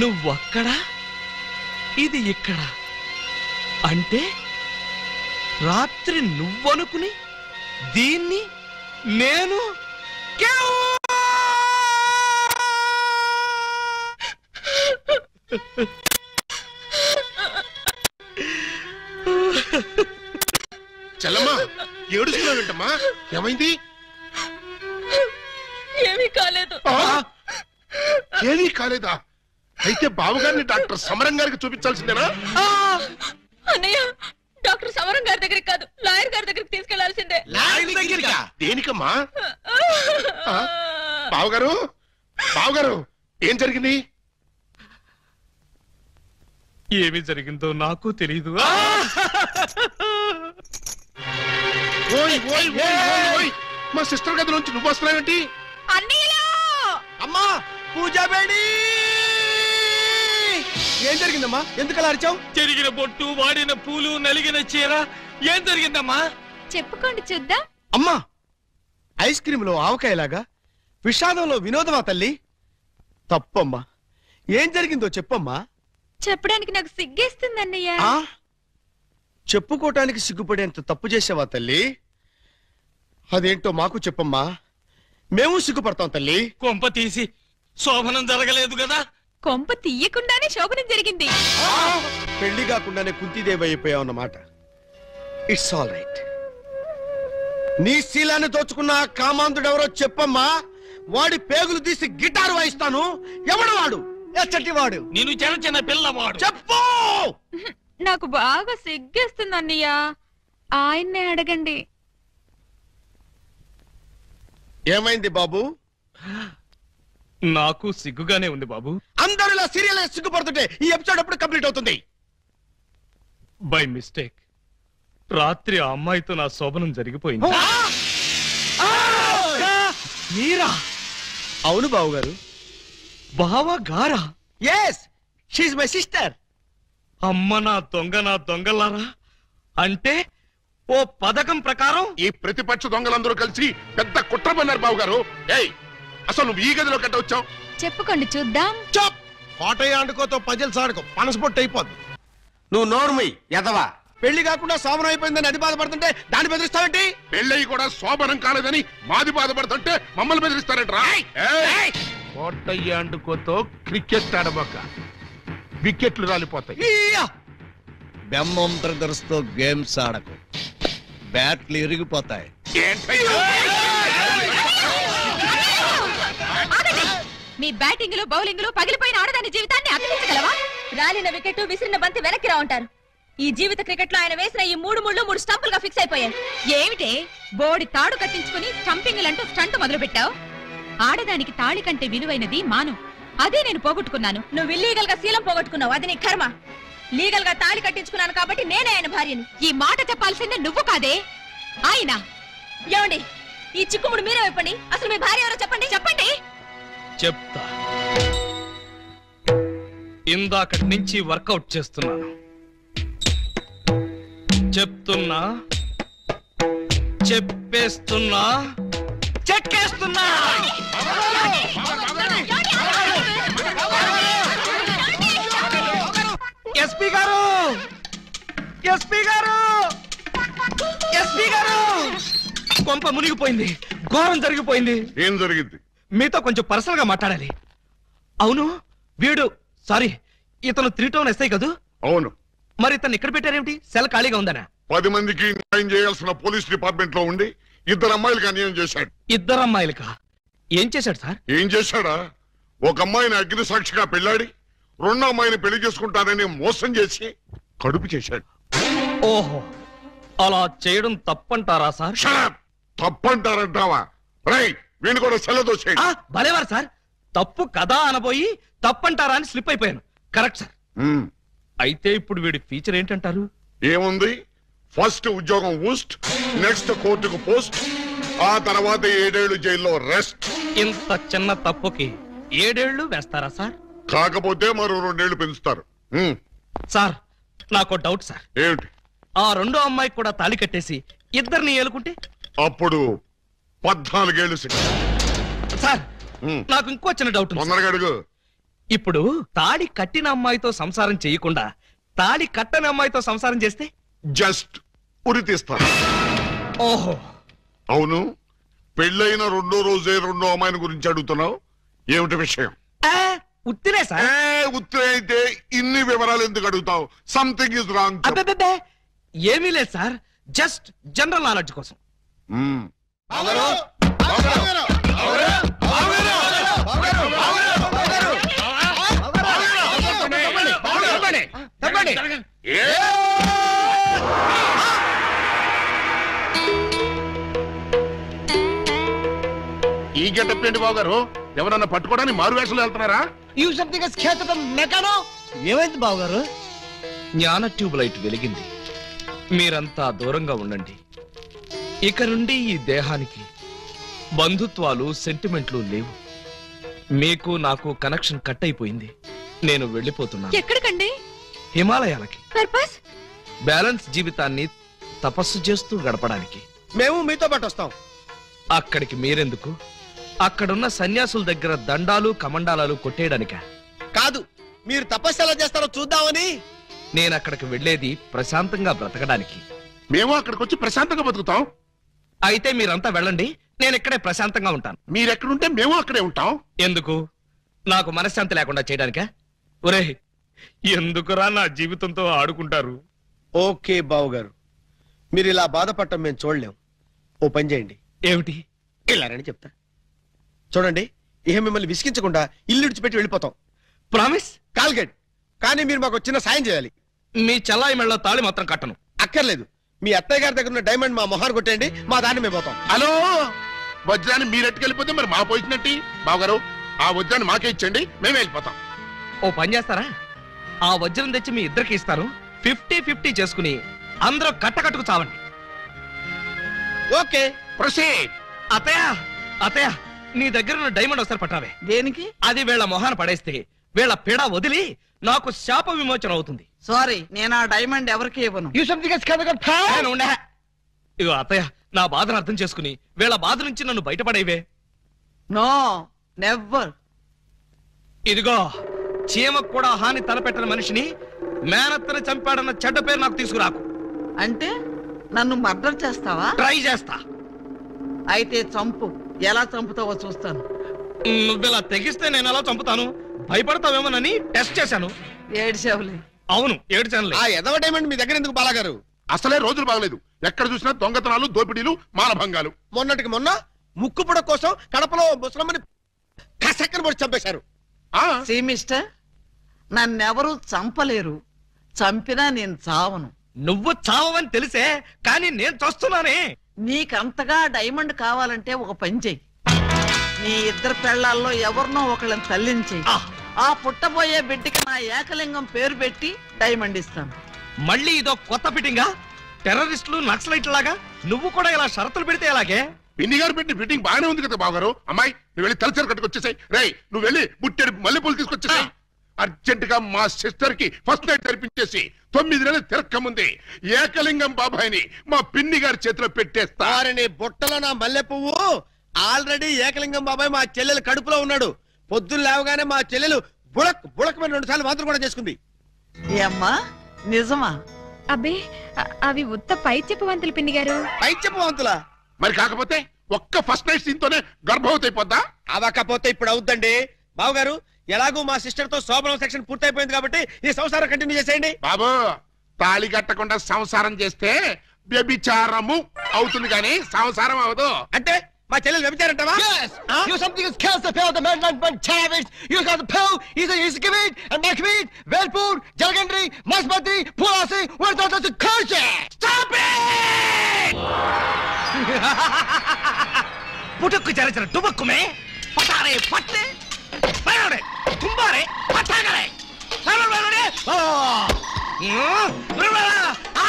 నువ్వక్కడ, ఇది ఇక్కడ. అంటే రాత్రి నువ్వనుకుని దీన్ని నేను చెల్లమ్మా, ఏడుస్తున్నావేంటమ్మా? ఏమైంది? ఏమీ కాలేదు. ఏమీ కాలేదా? అయితే బావగారిని డాక్టర్ సమరం గారికి చూపించాల్సిందేనా? అన్నయ్య, డాక్టర్ సమరం గారి దగ్గరికి కాదు, లాయర్ గారి దగ్గరికి తీసుకెళ్లాల్సిందే. దేనికమ్మా? బావగారు, బావగారు, ఏం జరిగింది? ఏమి జరిగిందో నాకు తెలీదు. మా సిస్టర్ గది నుంచి నువ్వు వస్తున్నావేంటి? అమ్మా పూజా బేడి ఏం జరిగిందమ్మా? ఎందుకలా అరిచావు? చెరిగిన బొట్టు, వాడిన పూలు, నలిగిన చీర. ఏం జరిగిందమ్మా? చెప్పుకోండి చూద్దాం. అమ్మా ఐస్ క్రీమ్ లో ఆవకాయలాగా, విషాదంలో వినోదమా తల్లి? తప్పమ్మా, ఏం జరిగిందో చెప్పమ్మా. చెప్పడానికి నాకు సిగ్గేస్తుంది అన్నయ్య. చెప్పుకోటానికి సిగ్గుపడేంత తప్పు చేసావా తల్లి? అదేంటో మాకు చెప్పమ్మా, మేము సిగ్గుపడతాం తల్లి. కొంప తీసి శోభనం జరగలేదు కదా? కొంప తీయకుండానే శోభనం జరిగింది. పెళ్లి కాకుండానే కుంతిదేవి అయిపోయావు అన్నమాట. It's all right. నీ శీలాన్ని దోచుకున్న కామాంధుడెవరో చెప్పమ్మా. వాడి పేగులు తీసి గిటారు వాయిస్తాను. ఎవడు వాడు? ఎచ్చటి వాడు? నేను చిన్న చిన్న పిల్లవాడు. చెప్పు. నాకు బాగా సిగ్గేస్తుంది అన్నయ్య, ఆయన్నే అడగండి. ఏమైంది బాబు? నాకు సిగ్గుగానే ఉంది బాబు. అందరూ ఇలా సీరియల్ సిగ్గుపడుతుంటే ఈ ఎపిసోడ్ ఎప్పుడు కంప్లీట్ అవుతుంది? బై మిస్టేక్ రాత్రి ఆ అమ్మాయితో నా శోభనం జరిగిపోయింది. మీరా? అవును బావు గారు. బావా గారా? Yes, she my sister. అమ్మ నా దొంగలారా. అంటే ఓ పథకం ప్రకారం ఈ ప్రతిపక్ష దొంగలందరూ కలిసి పెద్ద కుట్ర పన్నారు బాబు గారు. ఏయ్, అసలు నువ్వు ఈ గదిలో కట్ట వచ్చావు? చెప్పుకోండి చూద్దాం. చాప్ కోటయ్య ఆడుకోతో పజిల్స్ ఆడుకో, పనసపొట్టు అయిపోద్ది. నువ్వు నోర్మై ఎదవా. పెళ్లి కాకుండా శోభనం అయిపోయిందని అది బాధపడుతుంటే దాన్ని బెదిరిస్తావేంటి? పెళ్ళయి కూడా శోభనం కాలేదని మాది బాధపడుతుంటే మమ్మల్ని బెదిరిస్తారంటరా? కోటయ్య అండుకోతో క్రికెట్ ఆడబోక, వికెట్లు రాలిపోతాయి. బెమ్మం బ్రదర్స్ తో గేమ్స్ ఆడకు, బ్యాట్లు ఇరిగిపోతాయి. మీ బ్యాటింగ్ లో బౌలింగ్ లో పగిలిపోయిన ఆడదాని జీవితాన్ని అతికించగలవా? రాలిన వికెట్, విసిరిన బంతి వెనక్కి రా ఉంటారు. ఈ జీవిత క్రికెట్ లో ఆయన వేసిన ఈ 3 ముళ్ళు 3 స్టంపులుగా ఫిక్స్ అయిపోయాయి. ఏమిటే బోడి తాడు కట్టించుకుని స్టంపింగ్ అంటూ స్టంట్ మొదలు పెట్టావు? ఆడదానికి తాళి కంటే విలువైనది మాను. అదే నేను పోగొట్టుకున్నాను. నువ్వు ఇల్లీగల్ గా శీలం పోగొట్టుకున్నావు, అది నీ కర్మ. లీగల్ గా తాళి కట్టించుకున్నాను కాబట్టి నేనే ఆయన భార్యని. ఈ మాట చెప్పాల్సిందే నువ్వు కాదే ఆయన. ఏమండి, ఈ చిక్కుముడు మీరే చెప్పండి. అసలు మీ భార్య ఎవరో చెప్పండి. చెప్పండి. చెప్తా. ఇందాకటి నుంచి వర్కౌట్ చేస్తున్నాను. చెప్తున్నా, చెప్పేస్తున్నా, చెక్కేస్తున్నా. ఎస్పీ గారు, ఎస్పీ గారు, ఎస్పీ గారు, కొంప మునిగిపోయింది, ఘోరం జరిగిపోయింది. ఏం జరిగింది? మీతో కొంచెం పర్సనల్ గా మాట్లాడాలి. అవును, వీడు సారీ ఇతను 3 టౌన్ ఎస్ఐ కదూ? అవును. మరి ఇతను ఇక్కడ పెట్టారేమిటి? సెల్ ఖాళీగా ఉందనా? 10 మందికి న్యాయం చేయాల్సిన పోలీస్ డిపార్ట్మెంట్ లో ఉండి 2 అమ్మాయిలకి అన్యాయం చేశాడు. 2 అమ్మాయిలకా? ఏం చేశాడు సార్? ఏం చేశాడా? ఒక అమ్మాయిని అగ్ని సాక్షిగా పెళ్లాడి 2వ అమ్మాయిని పెళ్లి చేసుకుంటానని మోసం చేసి కడుపు చేశాడు. ఓహో, అలా చేయడం తప్పంటారా సార్? తప్పంటారంటావా? రై, వీణు కూడా సెలదో చేయండి. భలేవారు సార్, తప్పు కదా అనబోయి తప్పంటారా అని స్లిప్ అయిపోయాను. Correct sir. అయితే ఇప్పుడు వీడి ఫీచర్ ఏంటంటారు? ఏముంది, ఫస్ట్ ఉద్యోగం ఊస్ట్, నెక్స్ట్ కోర్టుకు పోస్ట్, ఆ తర్వాత 7 ఏళ్లు జైల్లో రెస్ట్. ఇంత చిన్న తప్పుకి 7 ఏళ్లు వేస్తారా సార్? కాకపోతే మరో 2 ఏళ్లు పెంచుతారు. సార్, నాకు డౌట్ సార్. ఏమిటి? ఆ 2వ అమ్మాయికి కూడా తాళి కట్టేసి 2ని ఏలుకుంటే అప్పుడు 14 ఏళ్లు శిక్ష. సార్, నాకు ఇంకో చిన్న డౌట్. తొందరగా అడుగు. ఇప్పుడు తాళి కట్టిన అమ్మాయితో సంసారం చేయకుండా తాళి కట్టని అమ్మాయితో సంసారం చేస్తే జస్ట్ ఉరి తీస్తారు. ఓహో, అవును. పెళ్ళైన 2వ రోజే 2వ అమ్మాయిని గురించి అడుగుతున్నావు, ఏమిటి విషయం? ఉత్తినే సార్. ఉత్తినే అయితే ఇన్ని వివరాలు ఎందుకు అడుగుతావు? Something is wrong. అబ్బే, ఏమీ లేదు సార్, జస్ట్ జనరల్ నాలెడ్జ్ కోసం. ఈ గెటప్ ఏంటి బాబు గారు? ఎవరన్నా పట్టుకోవడానికి మారు వేషాలు వెళ్తున్నారా? ఏమైంది బావు గారు? జ్ఞాన ట్యూబ్ లైట్ వెలిగింది. మీరంతా దూరంగా ఉండండి. ఇక నుండి ఈ దేహానికి బంధుత్వాలు సెంటిమెంట్లు లేవు. మీకు నాకు కనెక్షన్ కట్ అయిపోయింది. నేను వెళ్ళిపోతున్నాను. ఎక్కడికండి? హిమాలయాలకి. పర్పస్? బ్యాలెన్స్ జీవితాన్ని తపస్సు చేస్తూ గడపడానికి. మేము మీతో పాటు వస్తాం. అక్కడికి మీరెందుకు? అక్కడున్న సన్యాసుల దగ్గర దండాలు కమండాలు కొట్టేయడానికా? కాదు, మీరు తపస్సు ఎలా చేస్తారో చూద్దామని. నేను అక్కడికి వెళ్ళేది ప్రశాంతంగా బ్రతకడానికి. మేము అక్కడికి వచ్చి ప్రశాంతంగా బతుకుతాం. అయితే మీరంతా వెళ్ళండి, నేను ఇక్కడే ప్రశాంతంగా ఉంటాను. మీరెక్కడుంటే మేము అక్కడే ఉంటాం. ఎందుకు? నాకు మనశ్శాంతి లేకుండా చేయడానికా? ఒరే, ఎందుకురా నా జీవితంతో ఆడుకుంటారు? ఓకే బావు గారు, మీరు ఇలా బాధపడటం మేము చూడలేం. ఓ పని చేయండి. ఏమిటి? వెళ్ళారని చెప్తా. చూడండి, ఇహ మిమ్మల్ని విసిగించకుండా ఇల్లు విడిచిపెట్టి వెళ్ళిపోతాం. ప్రామిస్? కాల్గేట్. కానీ మీరు మాకు చిన్న సాయం చేయాలి. మీ చెల్లాయి మెళ్ళ తాళి మాత్రం కట్టను. అక్కర్లేదు, మీ అత్తయ్య గారి దగ్గర ఉన్న డైమండ్ మా మొహాన్ని కొట్టేయండి, మా దాన్ని మేము పోతాం. హలో, వజ్రాన్ని మీరెట్టుకెళ్ళిపోతే మరి మా పోయినట్టి. బావగారు, ఆ వజ్రాన్ని మాకే ఇచ్చండి, మేమే వెళ్ళిపోతాం. ఓ పని చేస్తారా? ఆ వజ్రం తెచ్చి మీ ఇద్దరికి ఇస్తారు. 50-50 చేసుకుని అందరూ కట్టకట్టుకు చావండి. Okay, proceed. అత్తయ్య, అత్తయ్య, నీ దగ్గర ఉన్న డైమండ్ ఒకసారి పట్టావే. దేనికి? అది వీళ్ళ మొహాన పడేస్తే వీళ్ళ పిడ వదిలి నాకు శాప విమోచన అవుతుంది. సారీ, నేను ఆ డైమండ్ ఎవరికి ఇవ్వను. నేను ఉండే. ఇగో అత్తయ్య, నా బాధను అర్థం చేసుకుని వీళ్ళ బాధ నుంచి నన్ను బయటపడేవే. No, never. ఇదిగో, చీమకు కూడా హాని తలపెట్టిన మనిషిని మేనత్తని చంపాడన్న చెడ్డ పేరు నాకు తీసుకురాకు. అంటే నన్ను మర్డర్ చేస్తావా? ట్రై చేస్తా. అయితే చంపు. ఎలా చంపుతావో చూస్తాను. నువ్విలా తెగిస్తే నేను ఎలా చంపుతాను? భయపడతావేమోనని టెస్ట్ చేశాను. ఏడ్చేవులే. అవును, ఏడ్చానులే. ఆ ఎదవ డైమండ్ మీ దగ్గర ఎందుకు బాలాగారు? అసలే రోజులు బాగలేదు. ఎక్కడ చూసినా దొంగతనాలు, దోపిడీలు, మానభంగాలు. మొన్నటికి మొన్న ముక్కు పుడ కోసం కడపలో ముసలమ్మని కసక్కన పొడి చంపేశారు. సీ మిస్టర్, నన్నెవరూ చంపలేరు. చంపినా నేను చావను. నువ్వు చావని తెలిసే, కానీ నేను చూస్తున్నానే. నీకంతగా డైమండ్ కావాలంటే ఒక పని చెయ్యి. నీ ఇద్దరు పెళ్లాల్లో ఎవరినో ఒకళ్ళని తల్లించి ఆ పుట్టబోయే బిడ్డకి నా ఏకలింగం పేరు పెట్టి డైమండ్ ఇస్తాను. మళ్ళీ ఇదో కొత్త ఫిట్టింగా? టెర్రరిస్టులు, నక్సలైట్ లాగా నువ్వు కూడా ఇలా షరతులు పెడితే ఎలాగే? పిన్ని గారు పెట్టిన ఫిట్టింగ్ బాగానే ఉంది కదా బావగారు. అమ్మాయి, నువ్వు వెళ్ళి తలచరు కట్టుకొచ్చేసాయి. రేయ్, నువ్వు వెళ్ళి బుట్టెడు మల్లెపూలు తీసుకొచ్చేసాయి. అర్జెంట్ గా మా సిస్టర్ కి ఫస్ట్ నైట్ తెరిపించేసి 9 నెలలు తిరక్క ముందే ఏకలింగం బాబాయిని మా పిన్ని గారి చేతిలో పెట్టేస్తా. వారిని బుట్టలో నా మల్లె పువ్వు. ఆల్రెడీ ఏకలింగం బాబాయ్ మా చెల్లెలు కడుపులో ఉన్నాడు. పొద్దున్న లేవగానే మా చెల్లెలు బుడక్ బుడక్ మీద 2 సార్లు మాత్రం కూడా చేసుకుంది. ఏమ్మా, నిజమా? అబ్బే, అవి ఉత్త పై చెప్పవంతులు పిన్ని గారు. పై చెప్పవంతులా? మరి కాకపోతే ఒక్క ఫస్ట్ నైట్ సీన్ తోనే గర్భవతి అయిపోద్దా? అవకపోతే ఇప్పుడు అవుద్దండి. బావగారు, ఎలాగూ మా సిస్టర్ తో శోభనం సెక్షన్ పూర్తయిపోయింది కాబట్టి ఈ సంసారం కంటిన్యూ చేసేయండి. బాబు, తాళి కట్టకుండా సంసారం చేస్తే వ్యభిచారము అవుతుంది కానీ సంసారం అవదు. అంటే మా చెల్లెలు వ్యభిచారంటావా? పుట్టుకు చరచర టుబక్కుమే పటారే పట్టే పయాడే తుంబారే పటాగలే సరవలనే ఓ బ్రబల ఆ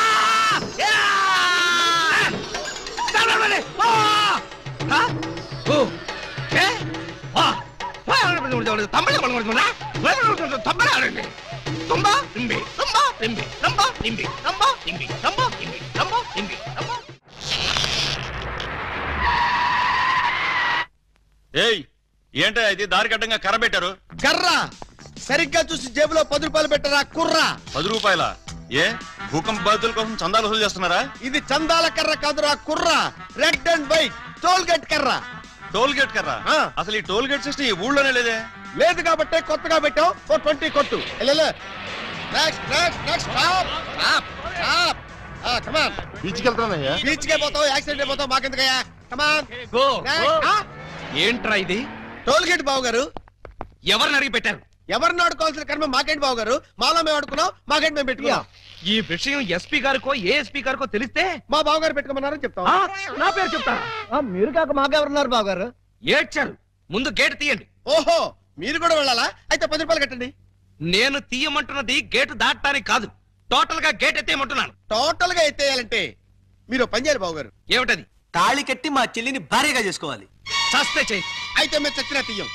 యా సరవలనే ఓ హ ఓ ఏ వా తమిళ కొడుకున్నా తమిళ తుంబా ఇంబి తుంబా ఇంబి తుంబా ఇంబి తుంబా ఇంబి తుంబా ఇంబి తుంబా ఇంబి తుంబా. ఏయ్, ఏంటో ఇది దారి కట్టంగా కర్ర పెట్టారు? కర్ర సరిగ్గా చూసి జేబులో 10 రూపాయలు పెట్టరా కుర్రా. 10 రూపాయల? ఏ భూకంప బాధితుల కోసం చందాలు వసూలు చేస్తున్నారా? ఇది చందాల కర్ర కాదురా కుర్రా. Red and white toll gate కర్ర. టోల్ గేట్ కర్ర? అసలు ఈ టోల్ గేట్ సిస్టమ్ ఈ ఊళ్ళోనే లేదే. లేదు కాబట్టి కొత్తగా పెట్టావు. 20 కొట్టు. Next next next stop stop stop. Come on. బీచ్కి వెళ్తానయ్యా. బీచ్కే పోతావు, యాక్సిడెంట్ అయిపోతావు, మాకెందుకయ్యా? Come on go. ఏంట్రా ఇది? టోల్ గేట్ బావు గారు. ఎవరిని అడిగి పెట్టారు? ఎవరిని ఆడుకోవాల్సిన కర్మ మాకేంటి బావు గారు? మాలో మేము ఆడుకున్నాం, మాకేంటి మేము పెట్టుకున్నాం. ఈ విషయం ఎస్పీ గారికో ఏఎస్పీ గారికో తెలిస్తే మా బావు గారు పెట్టుకోమన్నారని చెప్తాం. నా పేరు చెప్తారా? మీరు కాక మాకెవరున్నారు బావు గారు? ఏడ్చారు. ముందు గేట్ తీయండి. ఓహో, మీరు కూడా వెళ్ళాలా? అయితే 10 రూపాయలు కట్టండి. నేను తీయమంటున్నది గేటు దాటడానికి కాదు, టోటల్ గా గేట్ ఎత్తేయమంటున్నాను. టోటల్ గా ఎత్తేయాలంటే మీరు పని చేయాలి బాబు గారు. ఏమిటది? తాళి కట్టి మా చెల్లిని భార్యగా చేసుకోవాలి. చస్తే చెయ్యి. అయితే మేము చచ్చినా తీయం.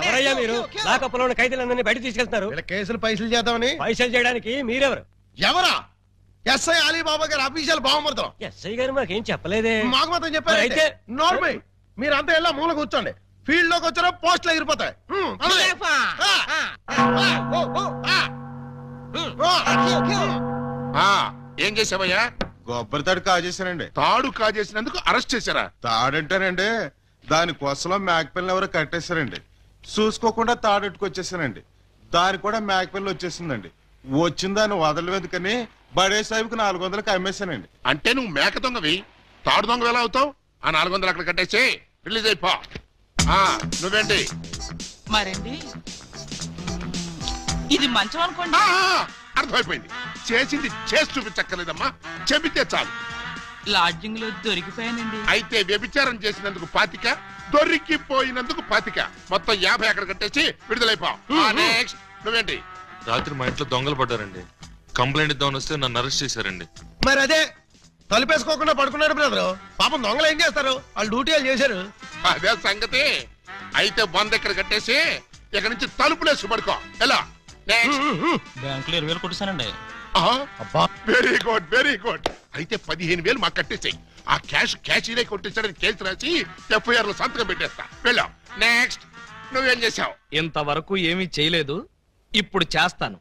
ఎవరయ్యా మీరు? లాకప్పులో ఉన్న ఖైదీలందరినీ బయట తీసుకెళ్తున్నారు. కేసులు పైసలు చేద్దామని. పైసలు చేయడానికి మీరెవరు? ఎవరా? ఎస్ఐ అలీబాబా గారు అఫీషియల్ బావమరుతాం. ఎస్ఐ గారు మాకేం చెప్పలేదే. మాకు మాత్రం చెప్పారు. అయితే నోర్మై మీరంతా ఎలా మూల కూర్చోండి. ఫీల్డ్ లోకి వచ్చారో పోస్టులు ఎగిరిపోతాయి. ఏం చేసావయ్యా? కొబ్బరి తాడు కాజేశానండి. తాడు కాజేసినందుకు అరెస్ట్ చేశారా? తాడంటారండి, దాని కొసలో మేకపిల్లని ఎవరో కట్టేశారండి. చూసుకోకుండా తాడెట్టుకొచ్చేసానండి. దాని కూడా మేకపిల్ల వచ్చేసిందండి. వచ్చిన దాన్ని వదలవేందుకని బడే సాహిబ్కి 400కి అమ్మేశానండి. అంటే నువ్వు మేక దొంగవి, తాడు దొంగ ఎలా అవుతావు? ఆ 400 అక్కడ కట్టేసి రిలీజ్ అయిపో. నువ్వేంటి? మరండి ఇది మంచం అనుకోండి. అర్థమైపోయింది. చేసింది చేసి చూపించక్కర్లేదమ్మా, చెబితే చాలు. లాడ్జింగ్ లో దొరికిపోయానండి. అయితే వ్యభిచారం చేసినందుకు 25, దొరికిపోయినందుకు 25, మొత్తం 50 అక్కడ కట్టేసి విడుదలైపో. నెక్స్ట్ నువ్వేంటి? రాత్రి మా ఇంట్లో దొంగలు పడ్డారండి. కంప్లైంట్ ఇద్దామని వస్తే నన్ను అరెస్ట్ చేశారండి. మరి అదే తలుపేసుకోకుండా పడుకున్నాడు బ్రదరు. పాపం దొంగలు ఏం చేస్తారు? వాళ్ళు డ్యూటీ వాళ్ళు చేశారు. అదే సంగతి. అయితే 100 ఇక్కడ కట్టేసి ఇక్కడ నుంచి తలుపులేసి పడుకో. ఎలా? బ్యాంకులో 20,000 కొట్టేశానండి. Very good, very good. అయితే 15,000 మాకు కట్టేసాయి. ఆ క్యాషీలే కొట్టేసాడని కేసు రాసి FIR లో సంతకం పెట్టేస్తా. వెళ్ళాం. నెక్స్ట్ నువ్వేం చేసావు? ఇంతవరకు ఏమీ చేయలేదు, ఇప్పుడు చేస్తాను.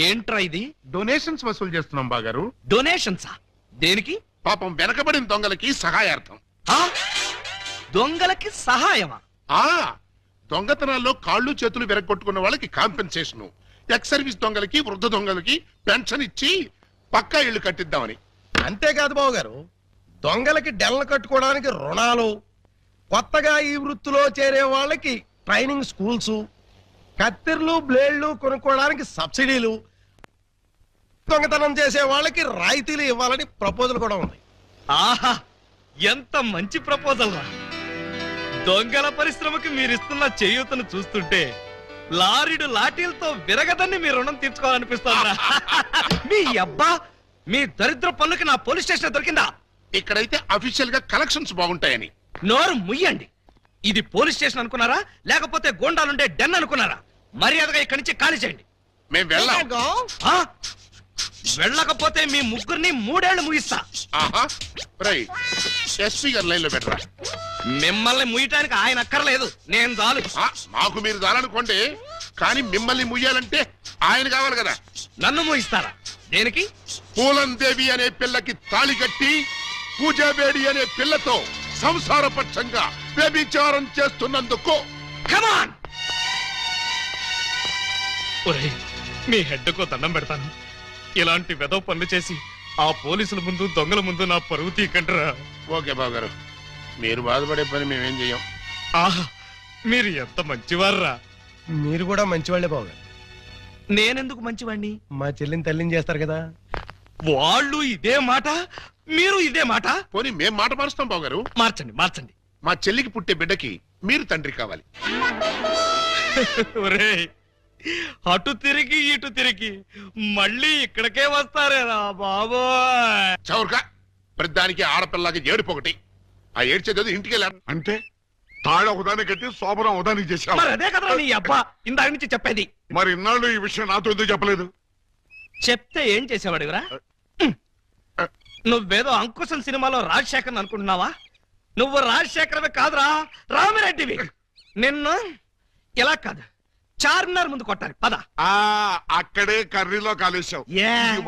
ఏంట్రా ఇది? డొనేషన్స్ వసూలు చేస్తున్నాం బాగారు. డొనేషన్సా? దేనికి? పాపం వెనకబడిన దొంగలకి సహాయార్థం. దొంగలకి సహాయమా? దొంగతనాల్లో కాళ్ళు చేతులు విరగొట్టుకున్న వాళ్ళకి కాంపెన్సేషన్, ఎక్స్ సర్వీస్ దొంగలకి, వృద్ధ దొంగలకి పెన్షన్ ఇచ్చి పక్కా ఇళ్లు కట్టిద్దామని. అంతేకాదు బాబు గారు, దొంగలకి డెల్లు కట్టుకోవడానికి రుణాలు, కొత్తగా ఈ వృత్తిలో చేరే వాళ్ళకి ట్రైనింగ్ స్కూల్స్, కత్తిర్లు బ్లేడ్లు కొనుక్కోవడానికి సబ్సిడీలు, దొంగతనం చేసే వాళ్ళకి రాయితీలు ఇవ్వాలని ప్రపోజల్ కూడా ఉంది. ఆహా, ఎంత మంచి ప్రపోజల్ రా! దొంగల పరిశ్రమకి మీరిస్తున్న చేయూతను చూస్తుంటే లారీడు లాఠీలతో విరగదని మీ రుణం తీర్చుకోవాలనిపిస్తోందా? మీ అబ్బా, మీ దరిద్ర పనులకి నా పోలీస్ స్టేషన్ దొరికిందా? ఇక్కడైతే అఫీషియల్ గా కలెక్షన్స్ బాగుంటాయని. నోరు ముయ్యండి. ఇది పోలీస్ స్టేషన్ అనుకున్నారా, లేకపోతే గోండాలుండే డెన్ అనుకున్నారా? మర్యాదగా ఇక్కడి నుంచి ఖాళీ చేయండి. మేము వెళ్ళాం. వెళ్ళకపోతే మీ ముగ్గురిని 3 ఏళ్లు ముగిస్తా. ఎస్పీ గారు లైన్ లో పెట్టరా. మిమ్మల్ని ముయ్యటానికి ఆయన అక్కర్లేదు, నేను చాలు. మాకు మీరు చాలనుకోండి, కానీ మిమ్మల్ని ముయ్యాలంటే ఆయన కావాలి కదా. నన్ను ముయిస్తారా? దేనికి? పూలందేవి అనే పిల్లకి తాళి కట్టి పూజాబేడి అనే పిల్లతో సంసారపక్షంగా వ్యభిచారం చేస్తున్నందుకు. కమాన్! మీ హెడ్కు దండం పెడతాను. ఇలాంటి వెధవ పనులు చేసి ఆ పోలీసుల ముందు, దొంగల ముందు నా పరువు తీకంటరా. ఓకే బాబు గారు, మీరు బాధపడే పని మేమేం చెయ్యం. ఆహా, మీరు ఎంత మంచివారా. మీరు కూడా మంచివాళ్లే బాబు గారు. నేనెందుకు మంచివాణ్ణి? మా చెల్లిని తల్లిని చేస్తారు కదా. వాళ్ళు ఇదే మాట, మీరు ఇదే మాట. పోనీ మేం మాట మారుస్తాం బాబు గారు. మార్చండి, మార్చండి. మా చెల్లికి పుట్టే బిడ్డకి మీరు తండ్రి కావాలి. అటు తిరిగి ఇటు తిరిగి మళ్ళీ ఇక్కడికే వస్తారేరా బాబోయ్. చౌర్గా ప్రతిదానికి ఆడపిల్లకి ఏడుపొకటి. ఆ ఏడ్చేది ఇంటికి వెళ్ళారు అంటే తాళ ఒకదాన్ని కట్టి శోభనం ఒకదానికి చేశావు. మరి అదే కదా నీ అబ్బా ఇందాక నుంచి చెప్పేది. మరి ఇన్నాళ్ళు ఈ విషయం నాతో ఎందుకు చెప్పలేదు? చెప్తే ఏం చేసేవాడివిరా? నువ్వేదో అంకుశం సినిమాలో రాజశేఖర్ అనుకుంటున్నావా? నువ్వు రాజశేఖరవే కాదురా, రామిరెడ్డివి. నిన్ను ఇలా కాదు, చార్మినార్ ముందు కొట్టాలి. పద. అక్కడే కర్రీలో కాలేశావు.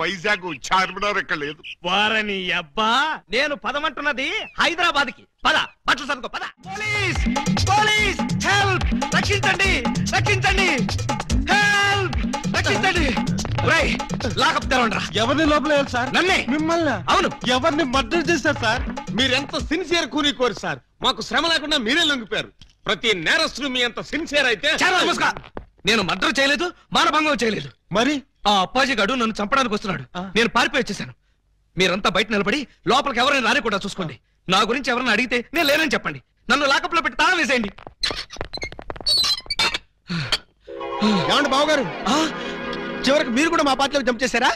వైజాగ్ చార్మినార్ ఎక్కడ లేదు. వారని అబ్బా, నేను పదమంటున్నది హైదరాబాద్ కి. పద, బట్టలు సర్దుకో. పద. Police, police, help! రక్షించండి, రక్షించండి, హెల్ప్! రక్షించండి. లాకప్ తెరవండి. ఎవరిని లోపల సార్? నన్నే. మిమ్మల్ని? అవును. ఎవరిని మర్డర్ చేశారు సార్? మీరెంత సిన్సియర్ కూని సార్. మాకు శ్రమ లేకుండా మీరే లొంగిపోయారు. ప్రతి నేరస్తులు మీ అంత సిన్సియర్ అయితే. నేను మర్డర్ చేయలేదు, మానభంగం చేయలేదు. మరి ఆ అప్పాజీ గడు నన్ను చంపడానికి వస్తున్నాడు. నేను పారిపోయి వచ్చేసాను. మీరంతా బయట నిలబడి లోపలికి ఎవరైనా రాని కూడా చూసుకోండి. నా గురించి ఎవరైనా అడిగితే నేను లేనని చెప్పండి. నన్ను లాకప్ లో పెట్టి తాళం వేసేయండి. ఏమండి బావగారు చివరికి మీరు కూడా మా పార్టీలో జంప్ చేశారా?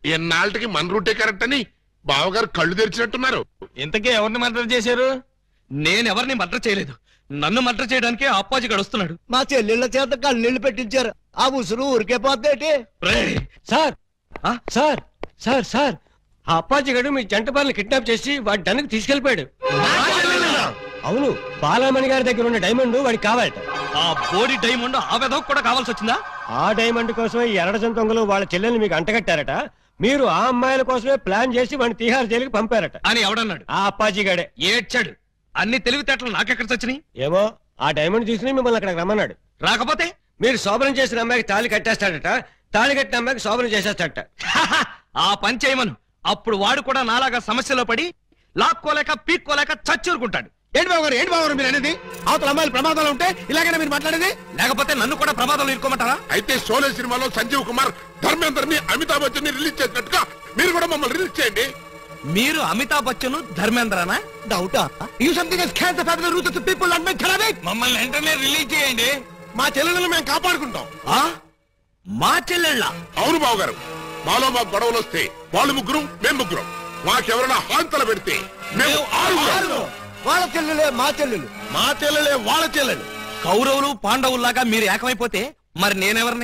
ఎన్నాళ్ళకి మన రూటే కరెక్ట్ అని బావగారు కళ్ళు తెరిచినట్టున్నారు. ఇంతకీ ఎవరిని మర్డర్ చేశారు? నేను ఎవరిని మర్డర్ చేయలేదు. నన్ను మర్డర్ చేయడానికి అప్పాజీ గడుస్తున్నాడు. మా చెల్లెళ్ళ చేత కళ్ళీళ్ళు పెట్టించారు. ఆ ఉసురు ఊరికే పోతే సార్ సార్ సార్ సార్ ఆ అప్పాజీ గడు మీ జంట పాలను కిడ్నాప్ చేసి వాడి డన్నుకు తీసుకెళ్లిపోయాడు. అవును, బాలామణి గారి దగ్గర ఉన్న డైమండ్ వాడికి కావాలట. ఆ బోడి డైమండ్ ఆ వెధవకు కూడా కావాల్సి వచ్చిందా? ఆ డైమండ్ కోసమే ఈ ఎరడజన్ దొంగలు వాళ్ళ చెల్లెల్ని మీకు అంటగట్టారట. మీరు ఆ అమ్మాయిల కోసమే ప్లాన్ చేసి వాడిని తీహార్ జైలుకి పంపారట అని ఎవడన్నాడు? ఆ అప్పాజీ గడే. ఏడ్చాడు. అన్ని తెలివితేటలు నాకెక్కడ చచ్చినాయి? ఏమో ఆ డైమండ్ తీసుకుని మిమ్మల్ని అక్కడికి రమ్మన్నాడు. రాకపోతే మీరు శోభనం చేసిన అమ్మాయికి తాళి కట్టేస్తాడట, తాళి కట్టిన అమ్మాయికి శోభనం చేసేస్తాడట. ఆ పని చేయమను. అప్పుడు వాడు కూడా నాలాగా సమస్యలో పడి లాక్కోలేక పీక్కోలేక చచ్చూరుకుంటాడు. ఏంటి బావగారు మీరు అనేది? అవతల అమ్మాయిలు ప్రమాదాలు ఉంటే ఇలాగైనా మీరు మాట్లాడేది? లేకపోతే నన్ను కూడా ప్రమాదంలో ఇరుకోమంటారా? అయితే షోలే సినిమాలో సంజీవ్ కుమార్ ధర్మేందర్ ని అమితాబ్ బచ్చన్ ని రిలీజ్ చేసినట్టుగా మీరు కూడా మమ్మల్ని రిలీజ్ చేయండి. మీరు అమితాబ్ బచ్చన్ ధర్మేంద్రనా? డౌటా? You something has can the family roots of the people and make therapy. మమ్మల్ని వెంటనే రిలీజ్ చేయండి. మా చెల్లెలను మేము కాపాడుకుంటాం. మా చెల్లెళ్ళ? అవును బావగారు, మాలో మాకు గొడవలు వస్తే వాళ్ళు ముగ్గురు మేము ముగ్గురం. మాకెవరైనా హాంతలు పెడితే మేము ఆరుగురం. వాళ్ళ చెల్లెలే మా చెల్లెలు, మా చెల్లెలే వాళ్ళ చెల్లెలు. కౌరవులు పాండవుల్లాగా మీరు ఏకమైపోతే మరి నేనెవరిని?